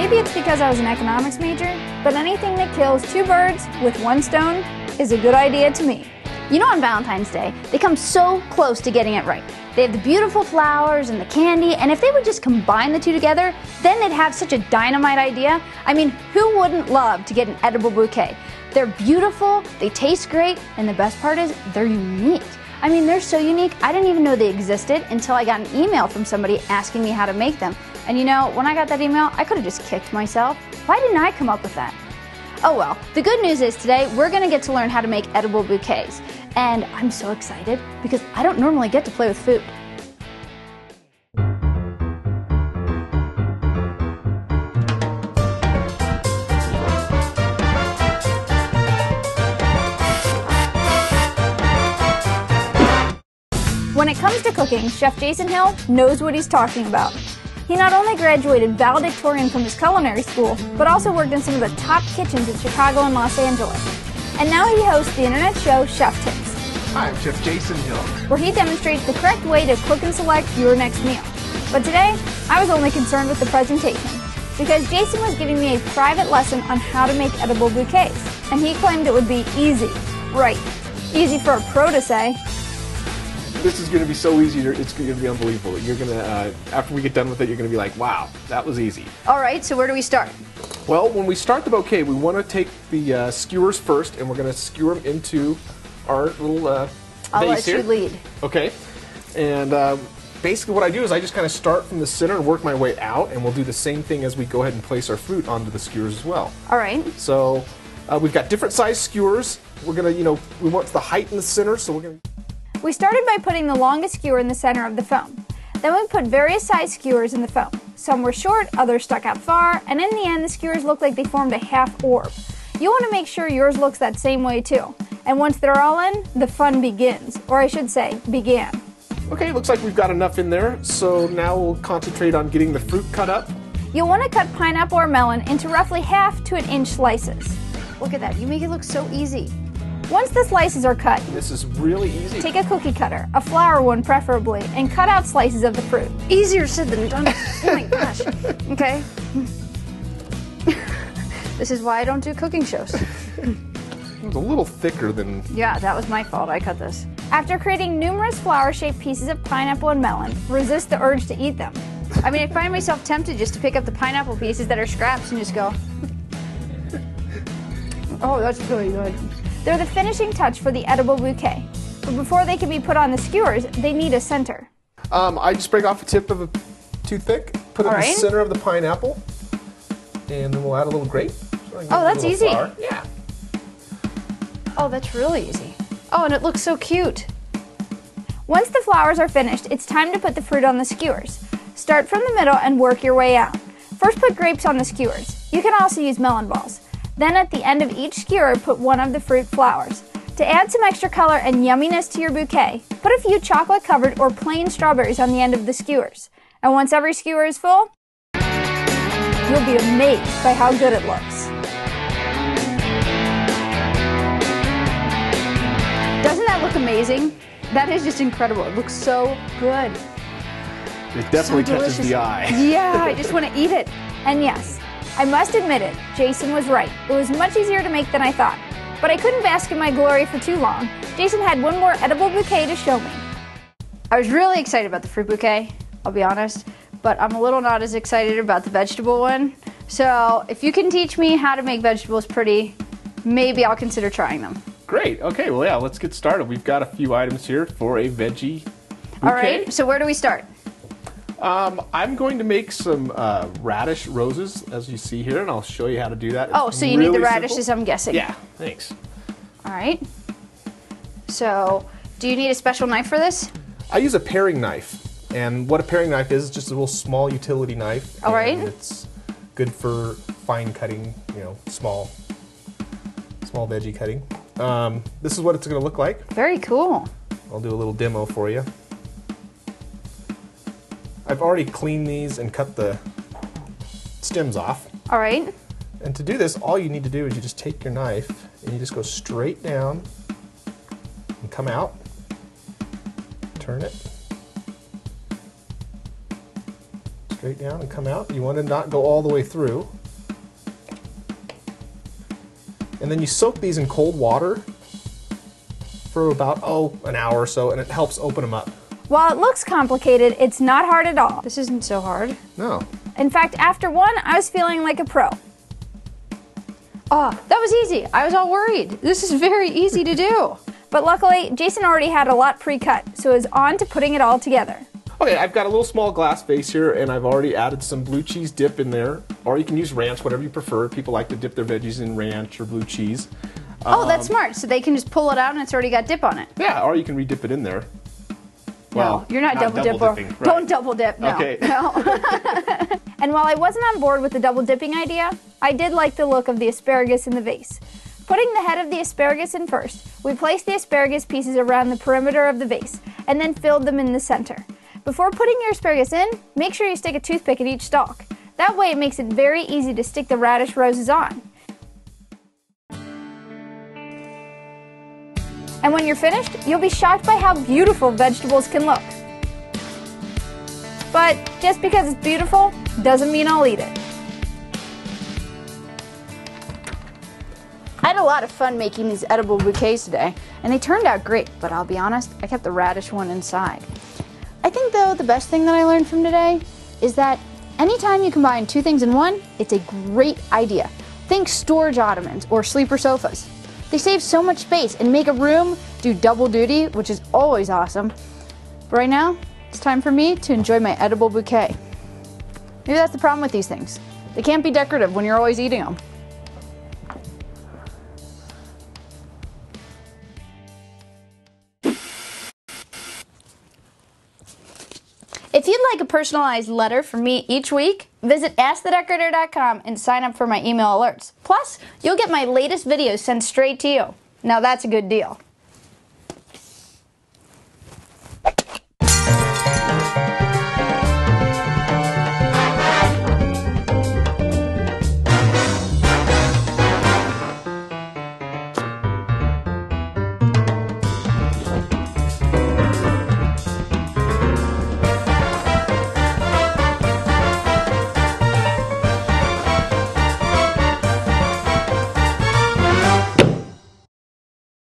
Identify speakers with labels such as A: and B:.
A: Maybe it's because I was an economics major, but anything that kills two birds with one stone is a good idea to me.
B: You know, on Valentine's Day, they come so close to getting it right. They have the beautiful flowers and the candy, and if they would just combine the two together, then they'd have such a dynamite idea. I mean, who wouldn't love to get an edible bouquet? They're beautiful, they taste great, and the best part is they're unique. I mean, they're so unique, I didn't even know they existed until I got an email from somebody asking me how to make them. And you know, when I got that email, I could have just kicked myself. Why didn't I come up with that? Oh well, the good news is today we're going to get to learn how to make edible bouquets. And I'm so excited because I don't normally get to play with food.
A: When it comes to cooking, Chef Jason Hill knows what he's talking about. He not only graduated valedictorian from his culinary school, but also worked in some of the top kitchens in Chicago and Los Angeles. And now he hosts the internet show Chef Tips.
C: Hi, I'm Chef Jason Hill,
A: where he demonstrates the correct way to cook and select your next meal. But today, I was only concerned with the presentation, because Jason was giving me a private lesson on how to make edible bouquets, and he claimed it would be easy. Right, easy for a pro to say.
C: This is going to be so easy, it's going to be unbelievable. You're going to, after we get done with it, you're going to be like, wow, that was easy.
B: All right, so where do we start?
C: Well, when we start the bouquet, we want to take the skewers first, and we're going to skewer them into our little
B: I'll
C: base here.
B: let you lead.
C: Okay, and basically what I do is I just kind of start from the center and work my way out, and we'll do the same thing as we go ahead and place our fruit onto the skewers as well.
B: All right.
C: So we've got different size skewers. We're going to, we want the height in the center, so we're going to...
A: We started by putting the longest skewer in the center of the foam. Then we put various size skewers in the foam. Some were short, others stuck out far, and in the end the skewers looked like they formed a half orb. You want to make sure yours looks that same way too. And once they're all in, the fun begins. Or I should say, began.
C: Okay, looks like we've got enough in there, so now we'll concentrate on getting the fruit cut up.
A: You'll want to cut pineapple or melon into roughly 1/2 to 1 inch slices.
B: Look at that, you make it look so easy.
A: Once the slices are cut,
C: this is really easy.
A: Take a cookie cutter, a flour one preferably, and cut out slices of the fruit.
B: Easier said than done. Oh my gosh. Okay. This is why I don't do cooking shows.
C: It was a little thicker than...
B: Yeah, that was my fault. I cut this.
A: After creating numerous flower-shaped pieces of pineapple and melon, resist the urge to eat them.
B: I mean, I find myself tempted just to pick up the pineapple pieces that are scraps and just go... Oh, that's really good.
A: They're the finishing touch for the edible bouquet. But before they can be put on the skewers, they need a center.
C: I just break off the tip of a toothpick, put it in the center of the pineapple, and then we'll add a little grape. So
B: oh, that's easy.
C: Flour. Yeah.
B: Oh, that's really easy. Oh, and it looks so cute.
A: Once the flowers are finished, it's time to put the fruit on the skewers. Start from the middle and work your way out. First, put grapes on the skewers. You can also use melon balls. Then at the end of each skewer, put one of the fruit flowers. To add some extra color and yumminess to your bouquet, put a few chocolate-covered or plain strawberries on the end of the skewers. And once every skewer is full, you'll be amazed by how good it looks.
B: Doesn't that look amazing? That is just incredible. It looks so good.
C: It definitely
B: so
C: catches the eye.
B: Yeah, I just want to eat it.
A: And yes, I must admit it, Jason was right. It was much easier to make than I thought. But I couldn't bask in my glory for too long. Jason had one more edible bouquet to show me.
B: I was really excited about the fruit bouquet, I'll be honest, but I'm a little not as excited about the vegetable one. So if you can teach me how to make vegetables pretty, maybe I'll consider trying them.
C: Great. Okay, well, yeah, let's get started. We've got a few items here for a veggie bouquet.
B: All right, so where do we start?
C: I'm going to make some radish roses, as you see here, and I'll show you how to do that.
B: Oh, so you need the radishes, I'm guessing.
C: Yeah, thanks.
B: All right. So, do you need a special knife for this?
C: I use a paring knife, and what a paring knife is just a little small utility knife.
B: All right.
C: It's good for fine cutting, small veggie cutting. This is what it's going to look like.
B: Very cool.
C: I'll do a little demo for you. I've already cleaned these and cut the stems off.
B: All right.
C: And to do this, all you need to do is you just take your knife and you just go straight down and come out, turn it, straight down and come out. You want to not go all the way through. And then you soak these in cold water for about, an hour or so, and it helps open them up.
A: While it looks complicated, it's not hard at all.
B: This isn't so hard.
C: No.
A: In fact, after one, I was feeling like a pro.
B: Oh, that was easy. I was all worried. This is very easy to do.
A: But luckily, Jason already had a lot pre-cut, so it was on to putting it all together.
C: Okay, I've got a little small glass vase here, and I've already added some blue cheese dip in there, or you can use ranch, whatever you prefer. People like to dip their veggies in ranch or blue cheese.
B: Oh, that's smart. So they can just pull it out and it's already got dip on it.
C: Yeah, or you can re-dip it in there.
B: Well, no, you're not double dipping. Right. Don't double dip, no.
C: Okay.
B: No.
A: And while I wasn't on board with the double dipping idea, I did like the look of the asparagus in the vase. Putting the head of the asparagus in first, we placed the asparagus pieces around the perimeter of the vase, and then filled them in the center. Before putting your asparagus in, make sure you stick a toothpick at each stalk. That way it makes it very easy to stick the radish roses on. And when you're finished, you'll be shocked by how beautiful vegetables can look. But just because it's beautiful, doesn't mean I'll eat it.
B: I had a lot of fun making these edible bouquets today, and they turned out great, but I'll be honest, I kept the radish one inside. I think though the best thing that I learned from today is that anytime you combine two things in one, it's a great idea. Think storage ottomans or sleeper sofas. They save so much space and make a room do double duty, which is always awesome. But right now, it's time for me to enjoy my edible bouquet. Maybe that's the problem with these things. They can't be decorative when you're always eating them. If you'd like a personalized letter from me each week, visit askthedecorator.com and sign up for my email alerts. Plus, you'll get my latest videos sent straight to you. Now that's a good deal.